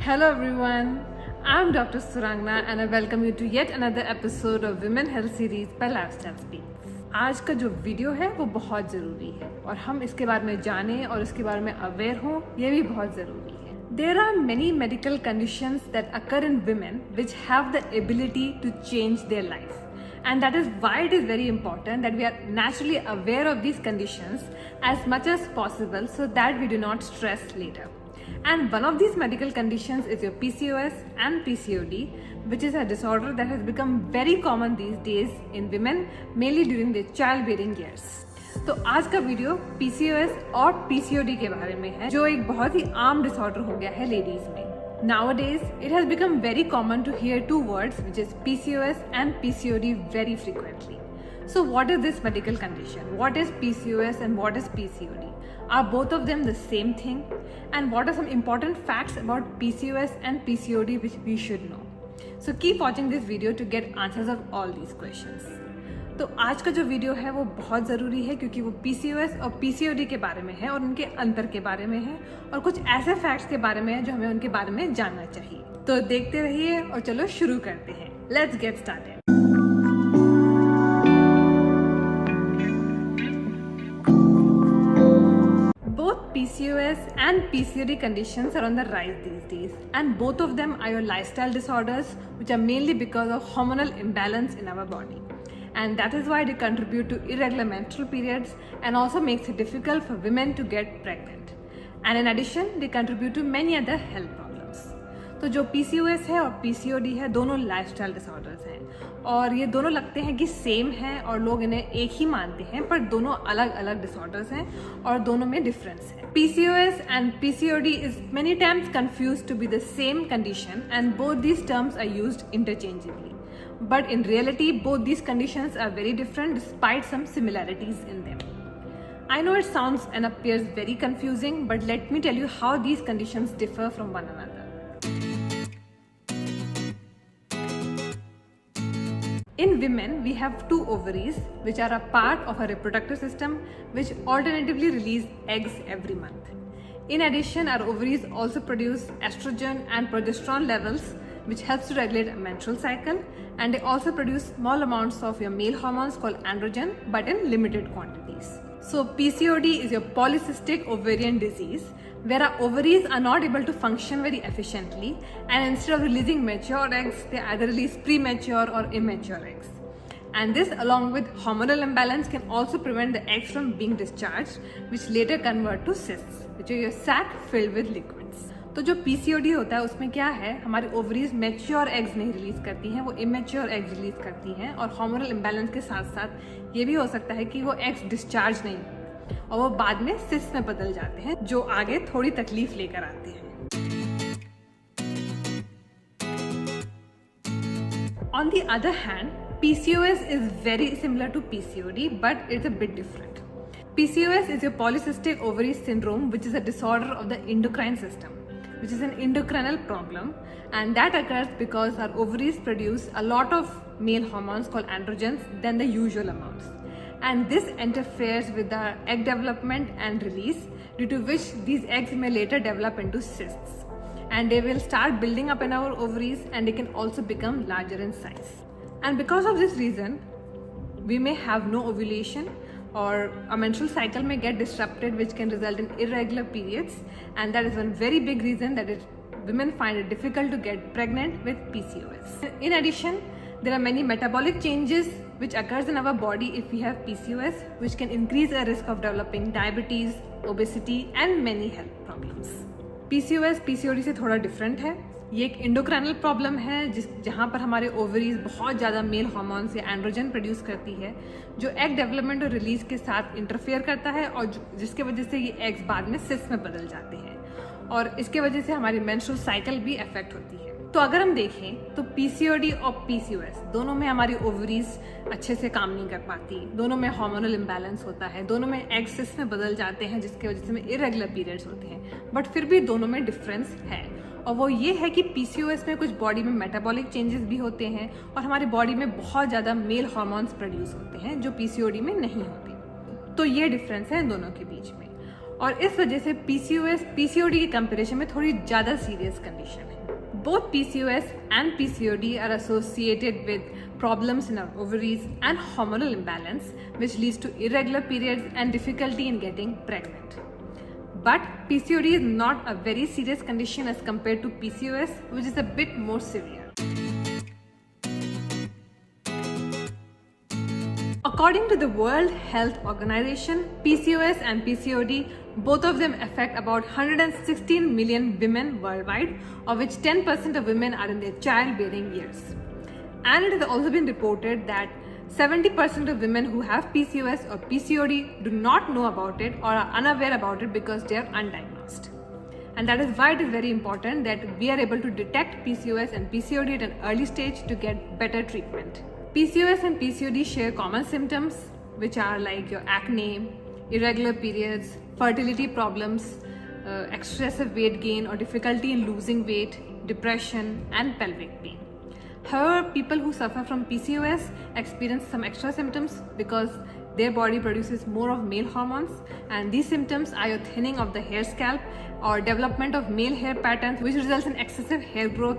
Hello everyone, I'm Dr. Surangna and I welcome you to yet another episode of Women Health Series by Lifestyle Speaks. आज का जो video है वो बहुत ज़रूरी है और हम इसके बारे में जानें और इसके बारे में अवेयर हों, ये भी बहुत ज़रूरी है. There are many medical conditions that occur in women which have the ability to change their life. And that is why it is very important that we are naturally aware of these conditions as much as possible so that we do not stress later. And one of these medical conditions is your PCOS and PCOD, which is a disorder that has become very common these days in women, mainly during their childbearing years. तो आज का video PCOS और PCOD के बारे में है, जो एक बहुत ही आम डिसऑर्डर हो गया है लेडीज में. Nowadays, it has become very common to hear two words, which is PCOS and PCOD very frequently. So what is this medical condition? What is PCOS and what is PCOD? Are both of them the same thing? And what are some important facts about PCOS and PCOD which we should know? So keep watching this video to get answers of all these questions. तो आज का जो video है वो बहुत ज़रूरी है क्योंकि वो PCOS और PCOD के बारे में है और उनके अंतर के बारे में है और कुछ ऐसे फैक्ट्स के बारे में है जो हमें उनके बारे में जानना चाहिए. तो देखते रहिए और चलो शुरू करते हैं. Let's get started. Both PCOS and PCOD conditions are on the rise these days, and both of them are your lifestyle disorders which are mainly because of hormonal imbalance in our body. And that is why they contribute to irregular menstrual periods and also makes it difficult for women to get pregnant. And in addition, they contribute to many other health problems. तो जो PCOS है और PCOD है दोनों lifestyle disorders हैं और ये दोनों लगते हैं कि सेम हैं और लोग इन्हें एक ही मानते हैं, पर दोनों अलग अलग डिसऑर्डर्स हैं और दोनों में डिफरेंस है. PCOS and PCOD is many times confused to be the same condition and both these terms are used interchangeably. But in reality, both these conditions are very different despite some similarities in them. I know it sounds and appears very confusing, but let me tell you how these conditions differ from one another. In women, we have two ovaries, which are a part of our reproductive system, which alternatively release eggs every month. In addition, our ovaries also produce estrogen and progesterone levels, which helps to regulate a menstrual cycle, and they also produce small amounts of your male hormones called androgen, but in limited quantities. So PCOD is your polycystic ovarian disease, where our ovaries are not able to function very efficiently, and instead of releasing mature eggs, they either release premature or immature eggs. And this, along with hormonal imbalance, can also prevent the eggs from being discharged, which later convert to cysts, which are your sac filled with liquids. तो जो PCOD होता है उसमें क्या है, हमारी ovaries mature eggs नहीं release करती हैं, वो इमेच्योर एग्स रिलीज करती हैं और हार्मोनल इम्बैलेंस के साथ साथ ये भी हो सकता है कि वो एग्स डिस्चार्ज नहीं और वो बाद में सिस्ट में बदल जाते हैं जो आगे थोड़ी तकलीफ लेकर आते हैं. On the other hand, PCOS is very similar to PCOD, but it's a bit different. PCOS is your polycystic ovary syndrome, which is a disorder of the endocrine system, which is an endocrinal problem, and that occurs because our ovaries produce a lot of male hormones called androgens than the usual amounts. And this interferes with the egg development and release, due to which these eggs may later develop into cysts. And they will start building up in our ovaries and they can also become larger in size. And because of this reason, we may have no ovulation or a menstrual cycle may get disrupted, which can result in irregular periods, and that is one very big reason that women find it difficult to get pregnant with PCOS. In addition, there are many metabolic changes which occurs in our body if we have PCOS, which can increase our risk of developing diabetes, obesity and many health problems. PCOS PCOD से थोड़ा different है. ये एक इंडोक्राइनल problem है जहाँ पर हमारे ovaries बहुत ज़्यादा मेल हार्मोन्स या एंड्रोजन प्रोड्यूस करती है जो एग डेवलपमेंट और रिलीज के साथ इंटरफेयर करता है और जिसके वजह से ये एग्स बाद में सिस्ट में बदल जाते हैं और इसके वजह से हमारी मेंस्ट्रुअल साइकिल भी अफेक्ट होती है. तो अगर हम देखें तो PCOD और PCOS दोनों में हमारी ओवरीज अच्छे से काम नहीं कर पाती, दोनों में हार्मोनल इम्बैलेंस होता है, दोनों में एग सिस्ट में बदल जाते हैं जिसकी वजह से हमें इरेगुलर पीरियड्स होते हैं, बट फिर भी दोनों में डिफरेंस है और वो ये है कि PCOS में कुछ बॉडी में मेटाबॉलिक चेंजेस भी होते हैं और हमारी बॉडी में बहुत ज़्यादा मेल हार्मोन्स प्रोड्यूस होते हैं जो PCOD में नहीं होते. तो ये डिफरेंस है इन दोनों के बीच में. और इस वजह से PCOS PCOD के कंपेरिजन में थोड़ी ज़्यादा सीरियस कंडीशन है. Both PCOS and PCOD are associated with problems in our ovaries and hormonal imbalance, which leads to irregular periods and difficulty in getting pregnant. But PCOD is not a very serious condition as compared to PCOS, which is a bit more severe. According to the World Health Organization, PCOS and PCOD, both of them affect about 116 million women worldwide, of which 10% of women are in their childbearing years. And it has also been reported that 70% of women who have PCOS or PCOD do not know about it or are unaware about it because they are undiagnosed. And that is why it is very important that we are able to detect PCOS and PCOD at an early stage to get better treatment. PCOS and PCOD share common symptoms, which are like your acne, irregular periods, fertility problems, excessive weight gain or difficulty in losing weight, depression, and pelvic pain. However, people who suffer from PCOS experience some extra symptoms because their body produces more of male hormones, and these symptoms are your thinning of the hair scalp or development of male hair patterns, which results in excessive hair growth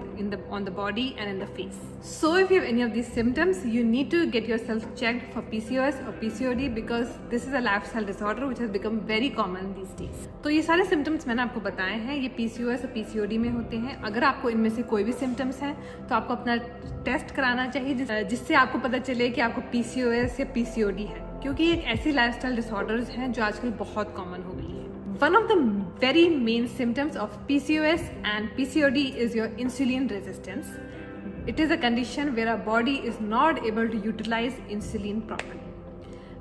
on the body and in the face. So if you have any of these symptoms, you need to get yourself checked for PCOS or PCOD because this is a lifestyle disorder which has become very common these days. तो ये सारे symptoms मैंने आपको बताए हैं, ये PCOS और PCOD में होते हैं. अगर आपको इनमें से कोई भी symptoms हैं तो आपको अपना टेस्ट कराना चाहिए जिससे आपको पता चले कि आपको PCOS या PCOD है, क्योंकि एक ऐसी लाइफस्टाइल डिसऑर्डर्स हैं जो आजकल बहुत कॉमन हो गई है. One of the very main symptoms of PCOS and PCOD is your insulin resistance. It is a condition where our body is not able to utilize insulin properly.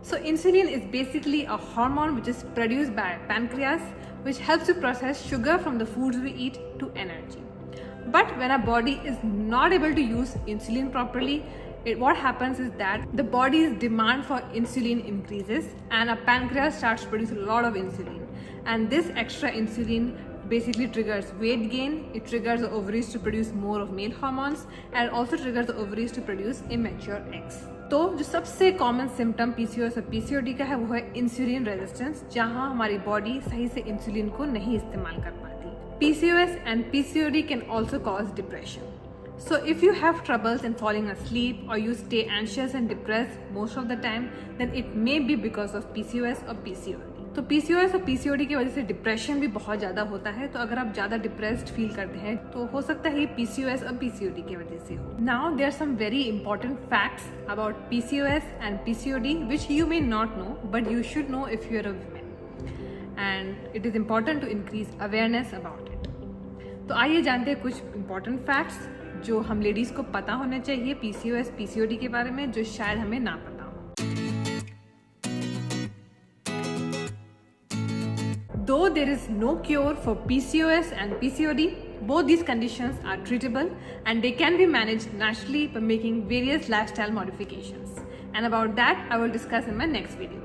So insulin is basically a hormone which is produced by pancreas, which helps to process sugar from the foods we eat to energy. But when our body is not able to use insulin properly, what happens is that the body's demand for insulin increases and our pancreas starts to produce a lot of insulin. And this extra insulin basically triggers weight gain, it triggers the ovaries to produce more of male hormones, and also triggers the ovaries to produce immature eggs. तो जो सबसे common symptom PCOS और PCOD का है वो है insulin resistance, जहां हमारी बॉडी सही से इंसुलिन को नहीं इस्तेमाल कर पाती. PCOS and PCOD can also cause depression. So if you have troubles in falling asleep or you stay anxious and depressed most of the time, then it may be because of PCOS or PCOD. तो PCOS और PCOD की वजह से depression भी बहुत ज़्यादा होता है. तो अगर आप ज़्यादा डिप्रेस्ड फील करते हैं तो हो सकता है ये PCOS और PCOD की वजह से हो. Now there are some very important facts about PCOS and PCOD which you may not know but you should know if you are a woman, and it is important to increase awareness about it. तो आइए जानते हैं कुछ important facts जो हम ladies को पता होना चाहिए PCOS PCOD के बारे में, जो शायद हमें ना पता हो. Though there is no cure for PCOS and PCOD, both these conditions are treatable and they can be managed naturally by making various lifestyle modifications. And about that I will discuss in my next video.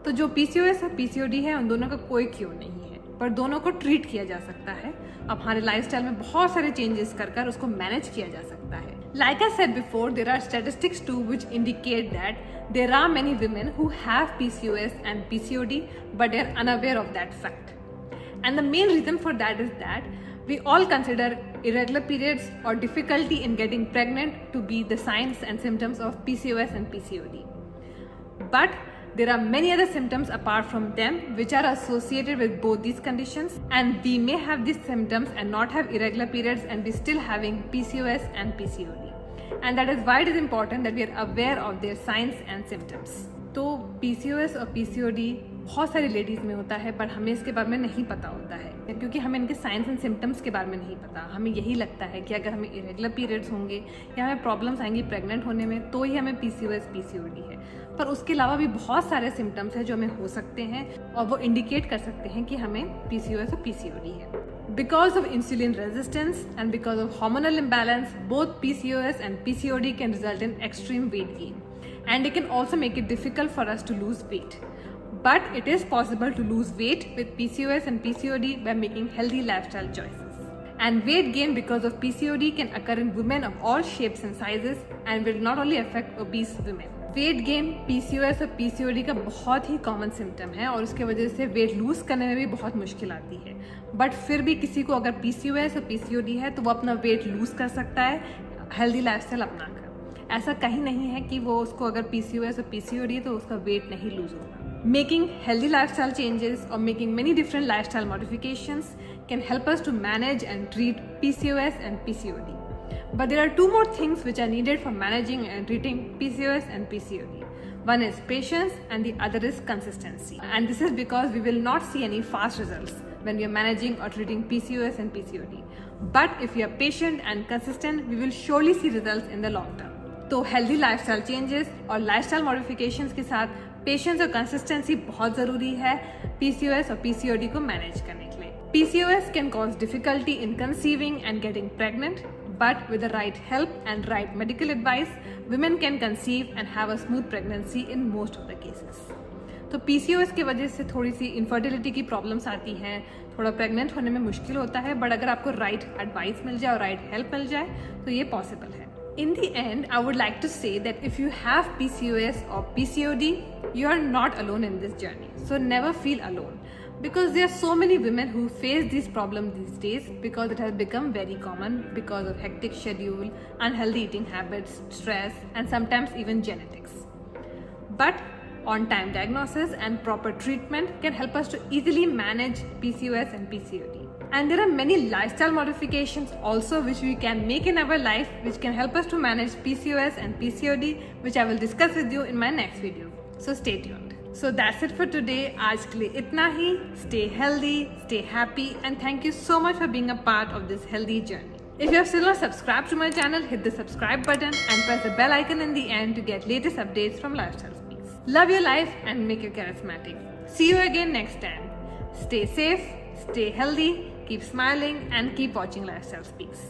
तो जो PCOS और PCOD है उन दोनों का कोई cure नहीं है, पर दोनों को ट्रीट किया जा सकता है. अब हमारे लाइफस्टाइल में बहुत सारे चेंजेस कर उसको मैनेज किया जा सकता है. Like I said before, there are statistics too which indicate that there are many women who have PCOS and PCOD but they are unaware of that fact. And the main reason for that is that we all consider irregular periods or difficulty in getting pregnant to be the signs and symptoms of PCOS and PCOD. But there are many other symptoms apart from them which are associated with both these conditions, and we may have these symptoms and not have irregular periods and be still having PCOS and PCOD. And that is why it is important that we are aware of their signs and symptoms. तो PCOS और PCOD बहुत सारी ladies में होता है, पर हमें इसके बारे में नहीं पता होता है क्योंकि हमें इनके साइंस एंड सिम्टम्स के बारे में नहीं पता. हमें यही लगता है कि अगर हमें इरेगुलर पीरियड्स होंगे या हमें प्रॉब्लम्स आएंगी प्रेग्नेंट होने में तो ही हमें PCOS PCOD है. पर उसके अलावा भी बहुत सारे सिम्टम्स हैं जो हमें हो सकते हैं और वो इंडिकेट कर सकते हैं कि हमें PCOS और PCOD है. Because of insulin resistance and because of hormonal imbalance, both PCOS and PCOD can result in extreme weight gain. And it can also make it difficult for us to lose weight. But it is possible to lose weight with PCOS and PCOD by making healthy lifestyle choices. And weight gain because of PCOD can occur in women of all shapes and sizes and will not only affect obese women. Weight gain PCOS और PCOD का बहुत ही common symptom है और उसके वजह से weight lose करने में भी बहुत मुश्किल आती है। बट फिर भी किसी को अगर PCOS और PCOD है तो वो अपना वेट लूज कर सकता है हेल्दी लाइफस्टाइल अपनाकर। ऐसा कहीं नहीं है कि वो उसको अगर PCOS और PCOD है तो उसका वेट नहीं लूज होगा। मेकिंग हेल्दी लाइफस्टाइल चेंजेस और making many different lifestyle modifications can help us to manage and treat PCOS and PCOD. But there are two more things which are needed for managing and treating PCOS and PCOD. One is patience and the other is consistency. And this is because we will not see any fast results when we are managing or treating PCOS and PCOD. But if we are patient and consistent, we will surely see results in the long term. तो healthy lifestyle changes और lifestyle modifications के साथ patience और consistency बहुत ज़रूरी है PCOS और PCOD को मैनेज करने के लिए। PCOS can cause difficulty in conceiving and getting pregnant, but with the right help and right medical advice, women can conceive and have a smooth pregnancy in most of the cases. तो PCOS की वजह से थोड़ी सी infertility की problems आती हैं, थोड़ा pregnant होने में मुश्किल होता है, बट अगर आपको राइट एडवाइस मिल जाए और राइट हेल्प मिल जाए तो ये पॉसिबल है। In the end, I would like to say that if you have PCOS or PCOD, you are not alone in this journey. So never feel alone. Because there are so many women who face this problem these days because it has become very common because of hectic schedule, unhealthy eating habits, stress, and sometimes even genetics. But on-time diagnosis and proper treatment can help us to easily manage PCOS and PCOD. And there are many lifestyle modifications also which we can make in our life which can help us to manage PCOS and PCOD, which I will discuss with you in my next video. So stay tuned. So that's it for today. आज के लिए इतना ही. Stay healthy, stay happy, and thank you so much for being a part of this healthy journey. If you have still not subscribed to my channel, hit the subscribe button and press the bell icon in the end to get latest updates from Lifestyle Speaks. Love your life and make it charismatic. See you again next time. Stay safe, stay healthy, keep smiling, and keep watching Lifestyle Speaks.